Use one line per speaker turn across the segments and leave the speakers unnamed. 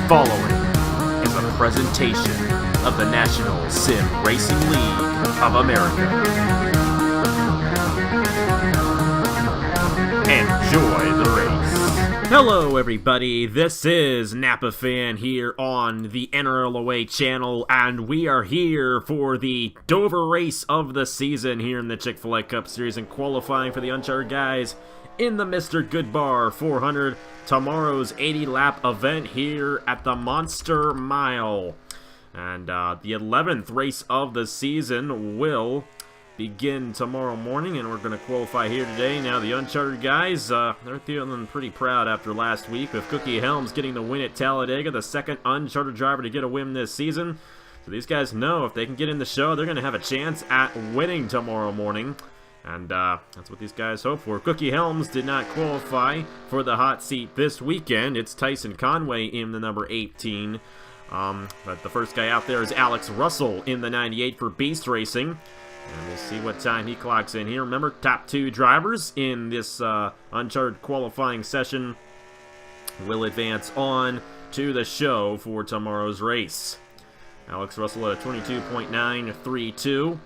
following is a presentation of the National Sim Racing League of America. Enjoy the race. Hello everybody, this is Napa Fan here on the NRLOA channel, and we are here for the Dover race of the season here in the Chick-fil-A Cup Series and qualifying for the Uncharted guys in the Mr. Goodbar 400, tomorrow's 80-lap event here at the Monster Mile. And the 11th race of the season will begin tomorrow morning, and we're going to qualify here today. Now, the Uncharted guys, they're feeling pretty proud after last week with Cookie Helms getting the win at Talladega, the second Uncharted driver to get a win this season. So these guys know if they can get in the show, they're going to have a chance at winning tomorrow morning. And that's what these guys hope for. Cookie Helms did not qualify for the hot seat this weekend. It's Tyson Conway in the number 18. But the first guy out there is Alex Russell in the 98 for Beast Racing. And we'll see what time he clocks in here. Remember, top two drivers in this Uncharted qualifying session will advance on to the show for tomorrow's race. Alex Russell at a 22.932.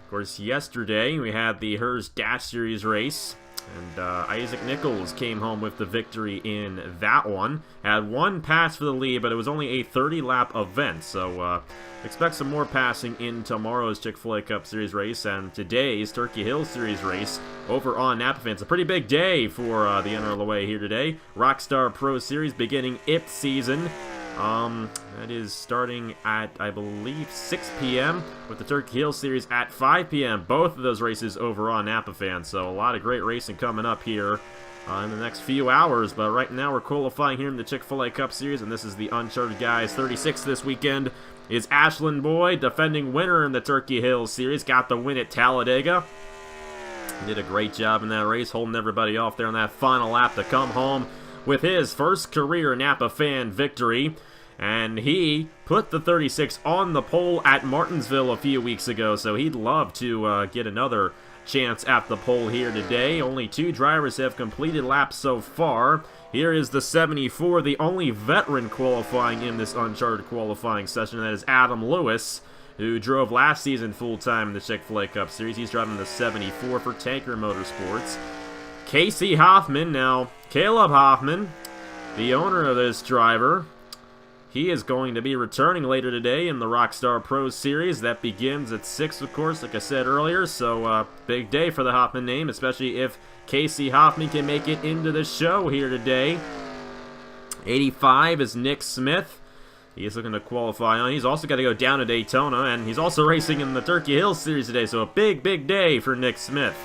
Of course, yesterday we had the Hers Dash Series race, and Isaac Nichols came home with the victory in that one. Had one pass for the lead, but it was only a 30-lap event, so expect some more passing in tomorrow's Chick-fil-A Cup Series race and today's Turkey Hill Series race over on Napa Fan. It's a pretty big day for the NRLOA here today. Rockstar Pro Series beginning its season. That is starting at, I believe, 6 p.m. with the Turkey Hill Series at 5 p.m. Both of those races over on Napa Fan, so a lot of great racing coming up here in the next few hours. But right now we're qualifying here in the Chick-fil-A Cup Series, and this is the Uncharted guys. 36 this weekend is Ashlyn Boyd, defending winner in the Turkey Hill Series. Got the win at Talladega. He did a great job in that race, holding everybody off there on that final lap to come home with his first career Napa Fan victory. And he put the 36 on the pole at Martinsville a few weeks ago, so he'd love to get another chance at the pole here today. Only two drivers have completed laps so far. Here is the 74, the only veteran qualifying in this Uncharted qualifying session. That is Adam Lewis, who drove last season full-time in the Chick-fil-A Cup Series. He's driving the 74 for Tanker Motorsports. Casey Hoffman, now Caleb Hoffman, the owner of this driver, he is going to be returning later today in the Rockstar Pro Series. That begins at 6, of course, like I said earlier. So, big day for the Hoffman name, especially if Casey Hoffman can make it into the show here today. 85 is Nick Smith. He is looking to qualify on. He's also got to go down to Daytona, and he's also racing in the Turkey Hill Series today. So, a big, big day for Nick Smith,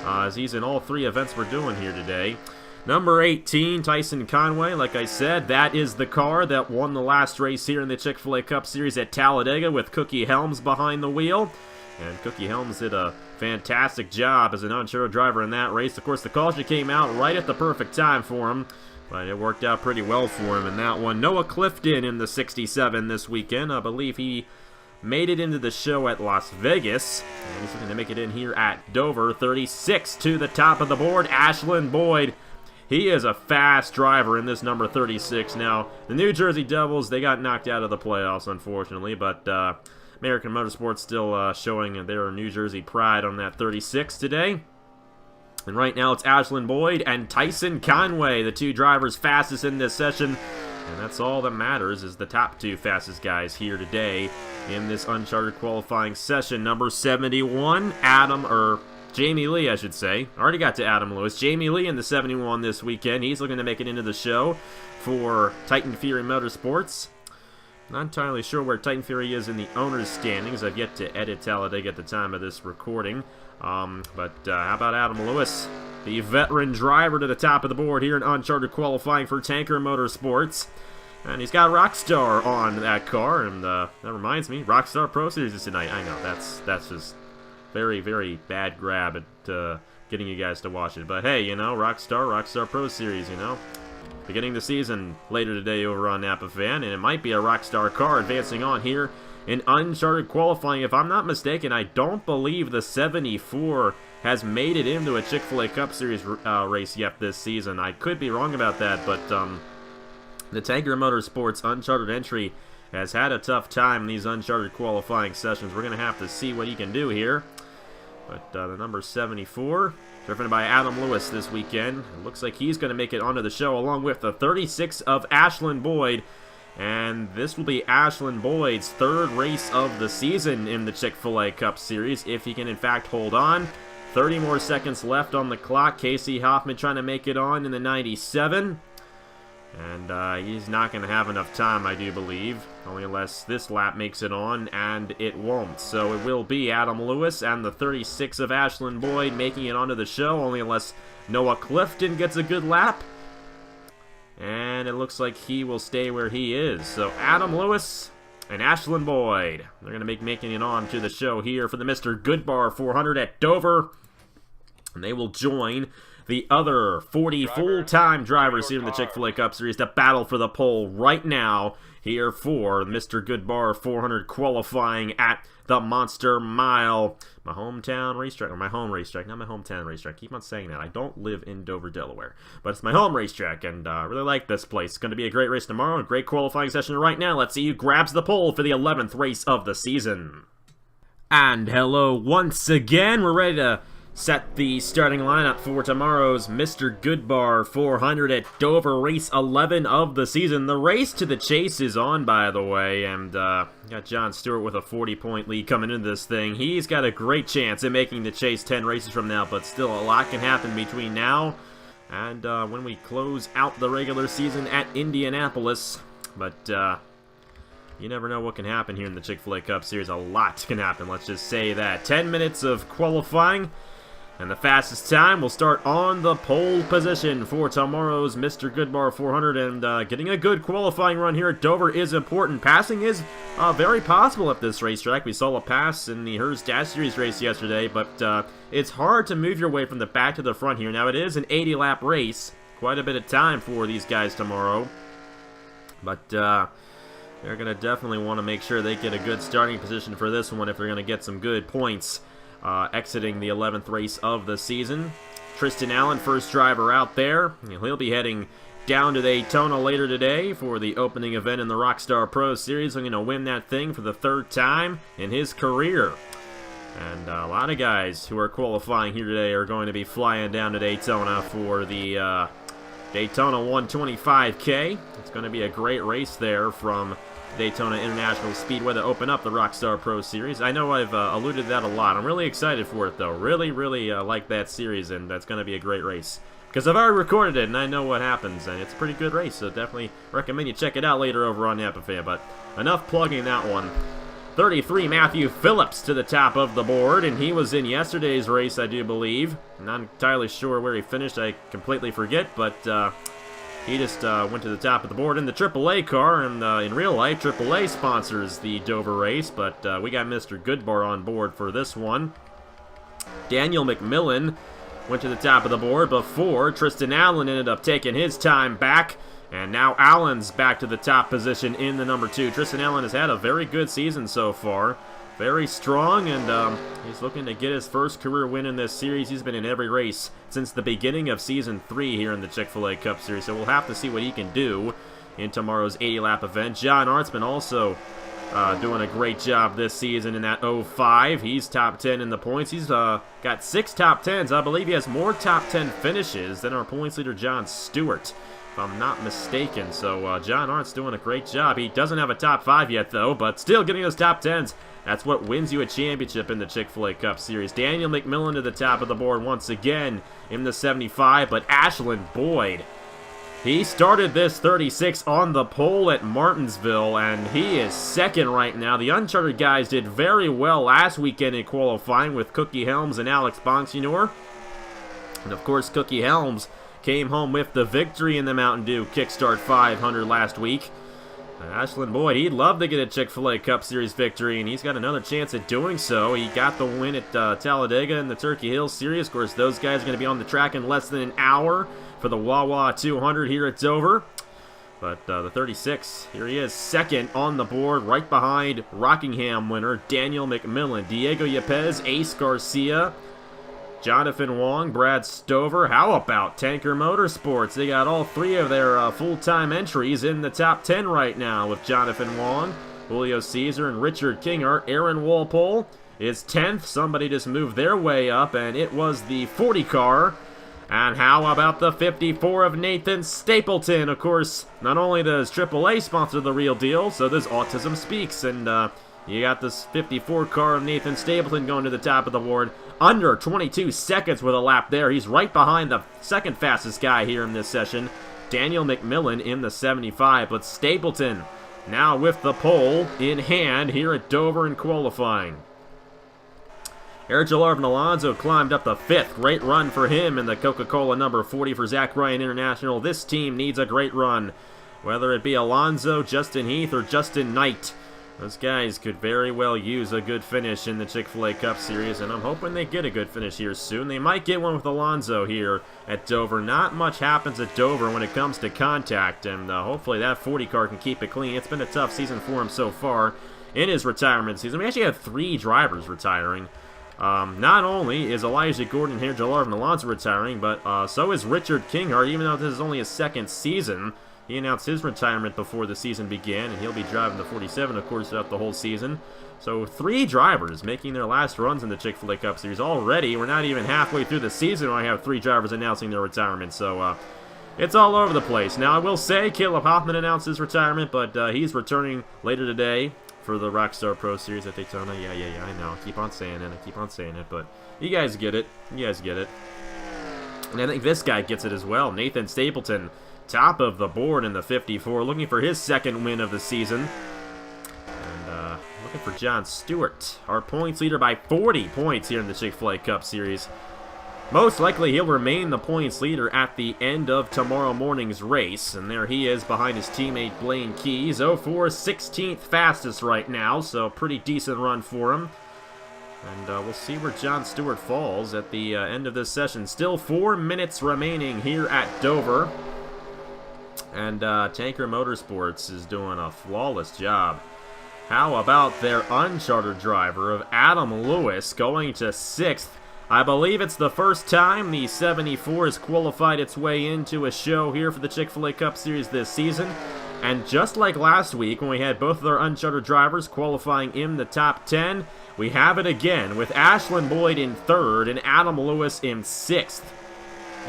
as he's in all three events we're doing here today. Number 18, Tyson Conway, like I said, that is the car that won the last race here in the Chick-fil-A Cup Series at Talladega with Cookie Helms behind the wheel. And Cookie Helms did a fantastic job as an Uncharted driver in that race. Of course, the caution came out right at the perfect time for him, but it worked out pretty well for him in that one. Noah Clifton in the 67 this weekend. I believe he made it into the show at Las Vegas, and he's looking to make it in here at Dover. 36 to the top of the board, Ashlyn Boyd. He is a fast driver in this number 36. Now, the New Jersey Devils, they got knocked out of the playoffs, unfortunately, but American Motorsports still showing their New Jersey pride on that 36 today. And right now, it's Ashlyn Boyd and Tyson Conway, the two drivers fastest in this session. And that's all that matters, is the top two fastest guys here today in this Uncharted qualifying session. Number 71, Jamie Lee, I should say. Already got to Adam Lewis. Jamie Lee in the 71 this weekend. He's looking to make it into the show for Titan Fury Motorsports. Not entirely sure where Titan Fury is in the owner's standings. I've yet to edit Talladega at the time of this recording. But how about Adam Lewis, the veteran driver to the top of the board here in Uncharted qualifying for Tanker Motorsports. And he's got Rockstar on that car. And that reminds me, Rockstar Pro Series is tonight. I know, that's just very, very bad grab at getting you guys to watch it. But hey, you know, Rockstar Pro Series, you know. Beginning the season later today over on Napa Fan, and it might be a Rockstar car advancing on here in Uncharted qualifying. If I'm not mistaken, I don't believe the 74 has made it into a Chick-fil-A Cup Series race yet this season. I could be wrong about that, but The Tiger Motorsports Uncharted entry has had a tough time in these Uncharted qualifying sessions. We're going to have to see what he can do here. But the number 74, driven by Adam Lewis this weekend. It looks like he's going to make it onto the show along with the 36 of Ashlyn Boyd. And this will be Ashlyn Boyd's third race of the season in the Chick-fil-A Cup Series, if he can in fact hold on. 30 more seconds left on the clock. Casey Hoffman trying to make it on in the 97. And he's not going to have enough time, I do believe, only unless this lap makes it on, and it won't. So it will be Adam Lewis and the 36 of Ashlyn Boyd making it onto the show, only unless Noah Clifton gets a good lap. And it looks like he will stay where he is. So Adam Lewis and Ashlyn Boyd, they're going to be making it on to the show here for the Mr. Goodbar 400 at Dover. And they will join the other 40 full-time drivers here in the Chick-fil-A Cup Series to battle for the pole right now here for Mr. Goodbar 400 qualifying at the Monster Mile. My hometown racetrack, or my home racetrack, not my hometown racetrack. Keep on saying that. I don't live in Dover, Delaware, but it's my home racetrack, and I really like this place. It's going to be a great race tomorrow, a great qualifying session right now. Let's see who grabs the pole for the 11th race of the season. And hello once again. We're ready to set the starting lineup for tomorrow's Mr. Goodbar 400 at Dover, race 11 of the season. The race to the chase is on, by the way, and got John Stewart with a 40-point lead coming into this thing. He's got a great chance at making the chase 10 races from now, but still a lot can happen between now and when we close out the regular season at Indianapolis. But you never know what can happen here in the Chick-fil-A Cup Series. A lot can happen, let's just say that. 10 minutes of qualifying. And the fastest time will start on the pole position for tomorrow's Mr. Goodbar 400. And getting a good qualifying run here at Dover is important. Passing is very possible at this racetrack. We saw a pass in the Hearst Dash Series race yesterday, but it's hard to move your way from the back to the front here. Now, it is an 80-lap race. Quite a bit of time for these guys tomorrow. But they're going to definitely want to make sure they get a good starting position for this one if they're going to get some good points. Exiting the 11th race of the season. Tristan Allen, first driver out there. He'll be heading down to Daytona later today for the opening event in the Rockstar Pro Series. I'm going to win that thing for the third time in his career. And a lot of guys who are qualifying here today are going to be flying down to Daytona for the Daytona 125K. It's going to be a great race there from Daytona International Speedway to open up the Rockstar Pro Series. I know I've alluded to that a lot. I'm really excited for it, though. Really like that series, and that's going to be a great race. Because I've already recorded it, and I know what happens, and it's a pretty good race, so definitely recommend you check it out later over on Napa Fan. But enough plugging that one. 33, Matthew Phillips to the top of the board, and he was in yesterday's race, I do believe. I'm not entirely sure where he finished. I completely forget, but he just went to the top of the board in the AAA car, and in real life, AAA sponsors the Dover race, but we got Mr. Goodbar on board for this one. Daniel McMillan went to the top of the board before Tristan Allen ended up taking his time back, and now Allen's back to the top position in the number 2. Tristan Allen has had a very good season so far. Very strong, and he's looking to get his first career win in this series. He's been in every race since the beginning of Season 3 here in the Chick-fil-A Cup Series, so we'll have to see what he can do in tomorrow's 80-lap event. John Artsman also doing a great job this season in that 05. He's top 10 in the points. He's got 6 top 10s. I believe he has more top 10 finishes than our points leader, John Stewart, if I'm not mistaken. So John Art's doing a great job. He doesn't have a top 5 yet, though, but still getting those top 10s. That's what wins you a championship in the Chick-fil-A Cup Series. Daniel McMillan to the top of the board once again in the 75, but Ashlyn Boyd, he started this 36 on the pole at Martinsville, and he is second right now. The Uncharted guys did very well last weekend in qualifying with Cookie Helms and Alex Bonsignor. And of course, Cookie Helms came home with the victory in the Mountain Dew Kickstart 500 last week. Ashlyn Boyd, he'd love to get a Chick-fil-A Cup Series victory, and he's got another chance at doing so. He got the win at Talladega in the Turkey Hill Series. Of course, those guys are going to be on the track in less than an hour for the Wawa 200 here at Dover. But the 36, here he is, second on the board, right behind Rockingham winner Daniel McMillan. Diego Yepes, Ace Garcia, Jonathan Wong, Brad Stover. How about Tanker Motorsports? They got all three of their full-time entries in the top 10 right now with Jonathan Wong, Julio Caesar, and Richard Kingart. Aaron Walpole is 10th. Somebody just moved their way up, and it was the 40 car. And how about the 54 of Nathan Stapleton? Of course, not only does AAA sponsor the Real Deal, so does Autism Speaks. And you got this 54 car of Nathan Stapleton going to the top of the board. Under 22 seconds with a lap there. He's right behind the second fastest guy here in this session, Daniel McMillan in the 75. But Stapleton now with the pole in hand here at Dover in qualifying. Eric Jalarvin Alonso climbed up the 5th. Great run for him in the Coca-Cola number 40 for Zach Ryan International. This team needs a great run. Whether it be Alonso, Justin Heath, or Justin Knight, those guys could very well use a good finish in the Chick-fil-A Cup Series, and I'm hoping they get a good finish here soon. They might get one with Alonso here at Dover. Not much happens at Dover when it comes to contact, and hopefully that 40 car can keep it clean. It's been a tough season for him so far in his retirement season. We actually have 3 drivers retiring. Not only is Elijah Gordon here, Jalarvin Alonso retiring, but so is Richard Kingart, even though this is only his 2nd season. He announced his retirement before the season began, and he'll be driving the 47, of course, throughout the whole season. So 3 drivers making their last runs in the Chick-fil-A Cup Series already. We're not even halfway through the season when I have 3 drivers announcing their retirement. So it's all over the place. Now, I will say Caleb Hoffman announced his retirement, but he's returning later today for the Rockstar Pro Series at Daytona. Yeah, I know. I keep on saying it, but you guys get it. And I think this guy gets it as well. Nathan Stapleton, top of the board in the 54, looking for his 2nd win of the season. And looking for John Stewart, our points leader by 40 points here in the Chick-fil-A Cup Series. Most likely he'll remain the points leader at the end of tomorrow morning's race. And there he is behind his teammate Blaine Keys. 04, 16th fastest right now, so pretty decent run for him. And we'll see where John Stewart falls at the end of this session. Still 4 minutes remaining here at Dover. And Tanker Motorsports is doing a flawless job. How about their uncharted driver of Adam Lewis going to 6th? I believe it's the first time the 74 has qualified its way into a show here for the Chick-fil-A Cup Series this season. And just like last week when we had both of our uncharted drivers qualifying in the top 10, we have it again with Ashlyn Boyd in 3rd and Adam Lewis in 6th.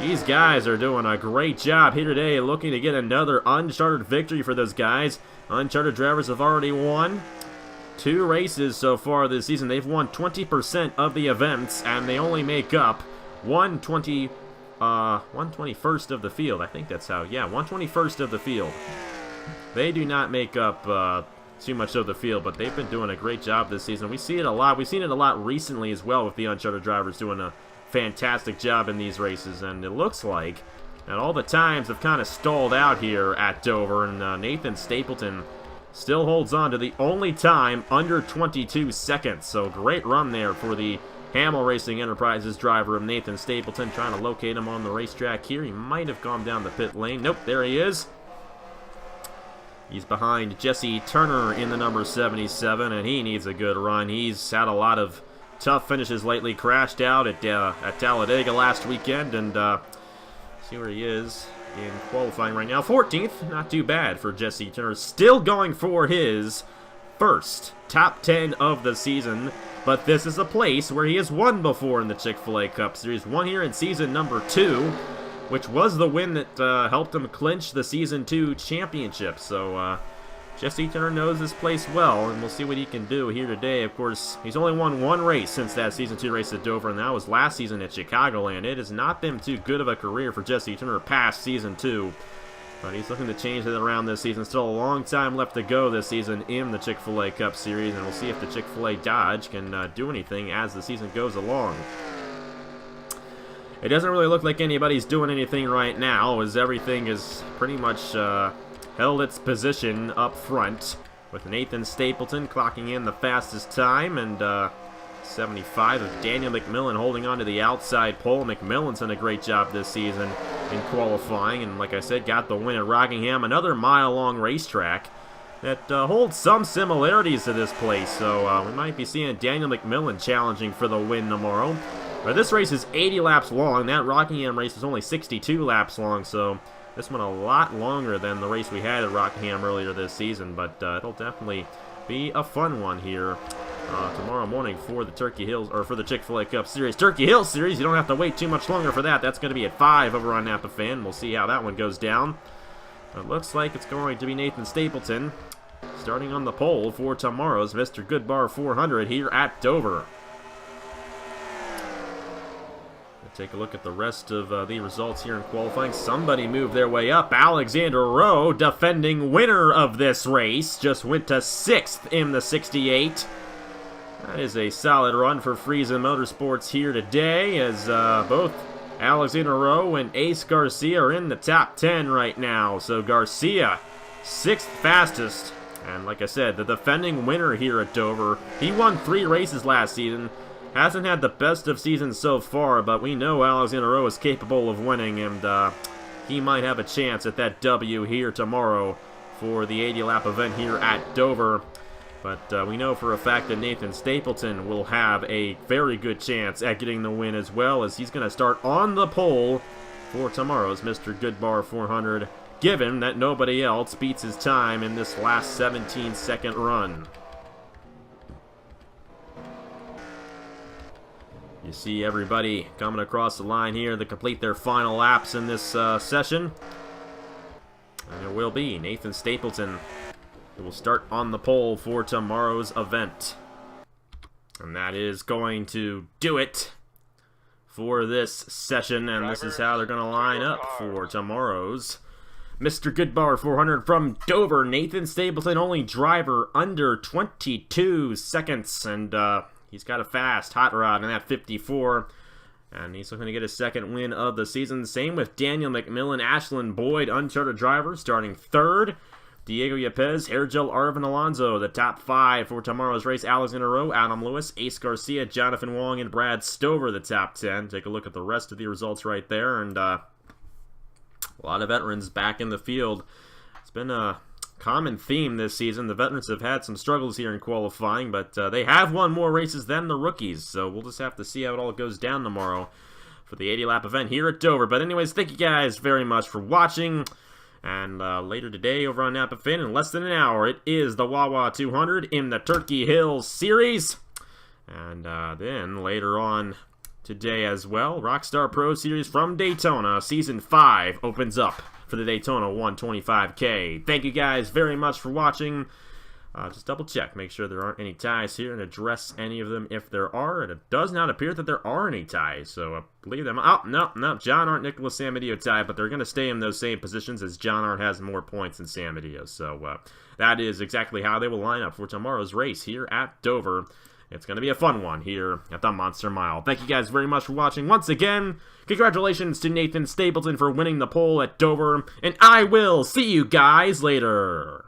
These guys are doing a great job here today, looking to get another uncharted victory for those guys. Uncharted drivers have already won 2 races so far this season. They've won 20% of the events, and they only make up 121st of the field. I think that's how, yeah, 121st of the field. They do not make up too much of the field, but they've been doing a great job this season. We see it a lot. We've seen it a lot recently as well with the uncharted drivers doing a fantastic job in these races, and it looks like that all the times have kind of stalled out here at Dover, and Nathan Stapleton still holds on to the only time under 22 seconds. So great run there for the Hamill Racing Enterprises driver of Nathan Stapleton, trying to locate him on the racetrack here. He might have gone down the pit lane. Nope, there he is. He's behind Jesse Turner in the number 77, and he needs a good run. He's had a lot of tough finishes lately. Crashed out at Talladega last weekend, and see where he is in qualifying right now. 14th, not too bad for Jesse Turner. Still going for his first top 10 of the season, but this is a place where he has won before in the Chick-fil-A Cup Series. Won here in season number 2, which was the win that helped him clinch the season 2 championship. So Jesse Turner knows this place well, and we'll see what he can do here today. Of course, he's only won 1 race since that Season 2 race at Dover, and that was last season at Chicagoland. It has not been too good of a career for Jesse Turner past Season 2, but he's looking to change it around this season. Still a long time left to go this season in the Chick-fil-A Cup Series, and we'll see if the Chick-fil-A Dodge can do anything as the season goes along. It doesn't really look like anybody's doing anything right now, as everything is pretty much held its position up front, with Nathan Stapleton clocking in the fastest time, and 75 of Daniel McMillan holding on to the outside pole. McMillan's done a great job this season in qualifying, and like I said, got the win at Rockingham, another mile-long racetrack that holds some similarities to this place, so we might be seeing Daniel McMillan challenging for the win tomorrow. But this race is 80 laps long. That Rockingham race is only 62 laps long, so this one a lot longer than the race we had at Rockingham earlier this season. But it'll definitely be a fun one here tomorrow morning for the Turkey Hills, or for the Chick-fil-A Cup Series. Turkey Hill Series, you don't have to wait too much longer for that. That's going to be at 5 over on Napa Fan. We'll see how that one goes down. It looks like it's going to be Nathan Stapleton starting on the pole for tomorrow's Mr. Goodbar 400 here at Dover. Take a look at the rest of the results here in qualifying. Somebody moved their way up. Alexander Rowe, defending winner of this race, just went to 6th in the 68. That is a solid run for Friesen Motorsports here today, as both Alexander Rowe and Ace Garcia are in the top 10 right now. So Garcia, 6th fastest. And like I said, the defending winner here at Dover. He won 3 races last season. Hasn't had the best of seasons so far, but we know Alexander Rowe is capable of winning, and he might have a chance at that W here tomorrow for the 80-lap event here at Dover. But we know for a fact that Nathan Stapleton will have a very good chance at getting the win as well, as he's going to start on the pole for tomorrow's Mr. Goodbar 400, given that nobody else beats his time in this last 17-second run. You see everybody coming across the line here to complete their final laps in this session. And it will be Nathan Stapleton who will start on the pole for tomorrow's event. And that is going to do it for this session. And this is how they're going to line up for tomorrow's Mr. Goodbar 400 from Dover. Nathan Stapleton, only driver under 22 seconds. And he's got a fast hot rod in that 54, and he's looking to get his 2nd win of the season. Same with Daniel McMillan, Ashlyn Boyd, uncharted driver, starting 3rd. Diego Yepes, Hairgel, Arvin Alonso, the top 5 for tomorrow's race. Alexander Rowe, Adam Lewis, Ace Garcia, Jonathan Wong, and Brad Stover, the top 10. Take a look at the rest of the results right there, and a lot of veterans back in the field. It's been a common theme this season. The veterans have had some struggles here in qualifying, but they have won more races than the rookies, so we'll just have to see how it all goes down tomorrow for the 80-lap event here at Dover. But anyways, thank you guys very much for watching, and later today over on Napa Fin, in less than an hour, it is the Wawa 200 in the Turkey Hills Series, and then later on today as well, Rockstar Pro Series from Daytona, Season 5 opens up for the Daytona 125K. Thank you guys very much for watching. Just double check, make sure there aren't any ties here, and address any of them if there are. And it does not appear that there are any ties, so leave them. Oh, no, John Art, Nicholas Samadeo tie, but they're going to stay in those same positions as John Art has more points than Samadeo. So that is exactly how they will line up for tomorrow's race here at Dover. It's going to be a fun one here at the Monster Mile. Thank you guys very much for watching. Once again, congratulations to Nathan Stapleton for winning the pole at Dover, and I will see you guys later.